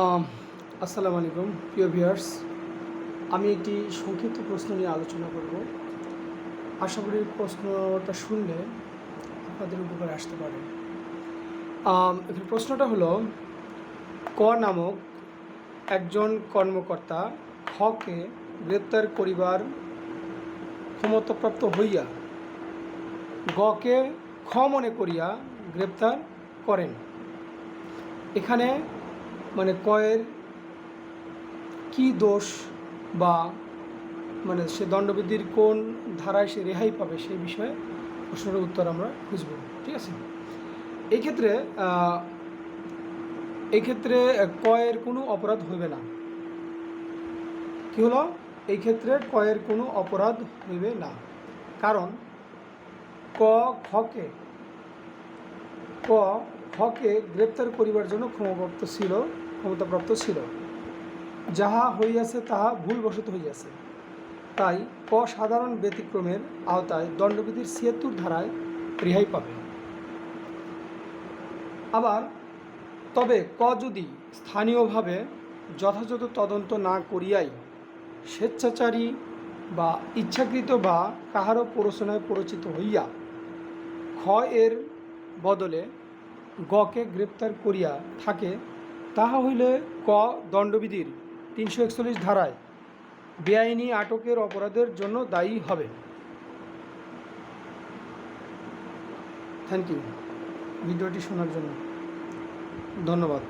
আম, আসসালামু আলাইকুম প্রিয় ভিউয়ার্স। আমি একটি সংক্ষিপ্ত প্রশ্ন নিয়ে আলোচনা করব। আশা করি প্রশ্নটা শুনলে আপনাদের উপকারে আসতে পারে। এখানে প্রশ্নটা হলো, ক নামক একজন কর্মকর্তা খকে গ্রেপ্তার করিবার ক্ষমতাপ্রাপ্ত হইয়া গকে খ মনে করিয়া গ্রেপ্তার করেন। এখানে কয়ের কি দোষ বা সে দণ্ডবিধির কোন ধারায় সে রেহাই পাবে সেই বিষয়ে প্রশ্নের উত্তর আমরা খুঁজব। ঠিক আছে। এই ক্ষেত্রে কয়ের কোনো অপরাধ হইবে না। কি হলো? এই ক্ষেত্রে কয়ের কোনো অপরাধ হইবে না, কারণ ক খকে গ্রেপ্তার করিবার জন্য ক্ষমতাপ্রাপ্ত ছিল। যাহা হইয়াছে তাহা ভুলবশত হইয়াছে। তাই ক সাধারণ ব্যতিক্রমের আওতায় দণ্ডবিধির ৭৬ ধারায় রেহাই পাবে। আবার তবে ক যদি স্থানীয়ভাবে যথাযথ তদন্ত না করিয়াই স্বেচ্ছাচারী বা ইচ্ছাকৃত বা কাহারও প্ররোচনায় প্ররোচিত হইয়া খ এর বদলে গকে গ্রেপ্তার করিয়া থাকে, তাহা হইলে ক দণ্ডবিধির ৩৪১ ধারায় বেআইনি আটকের অপরাধের জন্য দায়ী হবে। থ্যাংক ইউ ভিডিওটি শোনার জন্য। ধন্যবাদ।